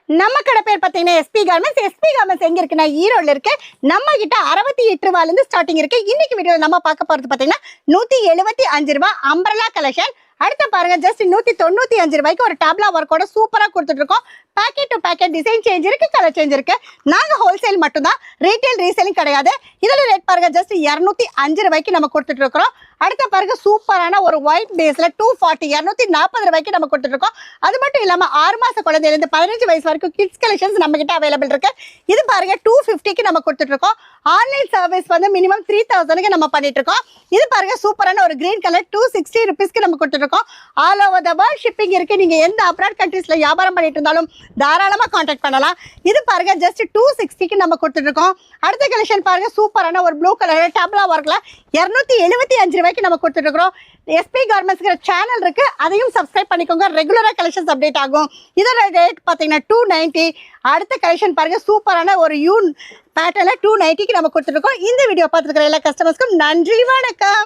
நம்ம கடை பேர் பார்த்தீங்கன்னா எஸ்பி கார்மெண்ட்ஸ். எஸ்பி கார்மெண்ட்ஸ் எங்க இருக்குன்னா ஈரோடுல இருக்கு. நம்ம கிட்ட 68 ரூபாயில இருந்து ஸ்டார்டிங் இருக்கு. இன்னைக்கு வீடியோ நம்ம பார்க்க போறது பார்த்தீங்கன்னா 175 ரூபாய் அம்பரலா கலெக்ஷன். அடுத்து பாருங்க ஜஸ்ட் 195 ரூபாய்க்கு ஒரு டாப்லா ஒர்க்கோட சூப்பரா கொடுத்துட்டு இருக்கோம். Packet to packet design change இருக்கு, கலர் சேஞ்ச் இருக்கு. நாங்க ஹோல்சேல் மட்டும் தான், ரீட்டைல் ரீசேலிங் கிடையாது. இதோட ரேட் பாருங்க ஜஸ்ட் 205 ரூபாய்க்கு நம்ம கொடுத்துட்டு இருக்கோம். அடுத்த பாருங்க சூப்பரான ஒரு ஒயிட் பேஸ்ல 240 240 ரூபாய்க்கு நம்ம கொடுத்துட்டு இருக்கோம். அது மட்டும் இல்லாம 6 மாச குழந்தையில இருந்து 15 வயசு வரைக்கும் கிட்ஸ் கலெக்ஷன்ஸ் நம்ம கிட்ட அவைலபிள் இருக்கு. இது பாருங்க 250க்கு நம்ம கொடுத்துட்டு இருக்கோம். ஆன்லைன் சர்வீஸ் வந்து மினிமம் 3000க்கு நம்ம பண்ணிட்டு இருக்கோம். இது பாருங்க சூப்பரான ஒரு கிரீன் கலர் 260 ருபீஸ்க்கு நம்ம கொடுத்துட்டு இருக்கோம். All over the world shipping இருக்கு. நீங்க எந்த அப்ராட் கண்ட்ரீஸ்ல வியாபாரம் பண்ணிட்டு இருந்தாலும் தாராளமா கான்டாக்ட் பண்ணலாம். இது பாருங்க ஜஸ்ட் 260க்கு நம்ம கொடுத்துட்டு இருக்கோம். அடுத்த கலெக்ஷன் பாருங்க சூப்பரான ஒரு ப்ளூ கலர் டேப்லா ஒர்க்ல 275 ரூபாய்க்கு நம்ம கொடுத்துட்டு இருக்கோம். எஸ்பி கார்மெண்ட்ஸ் சேனல் இருக்கு, அதையும் சப்ஸ்கிரைப் பண்ணிக்கோங்க. ரெகுலரா கலெக்ஷன்ஸ் அப்டேட் ஆகும். இதோட ரேட் பாத்தீங்கன்னா 290. அடுத்த கலெக்ஷன் பாருங்க சூப்பரான ஒரு யூன் பேட்டர்ல 290க்கு நம்ம கொடுத்துட்டு இருக்கோம். இந்த வீடியோ பார்த்துருக்கிற எல்லா கஸ்டமர்ஸ்க்கும் நன்றி, வணக்கம்.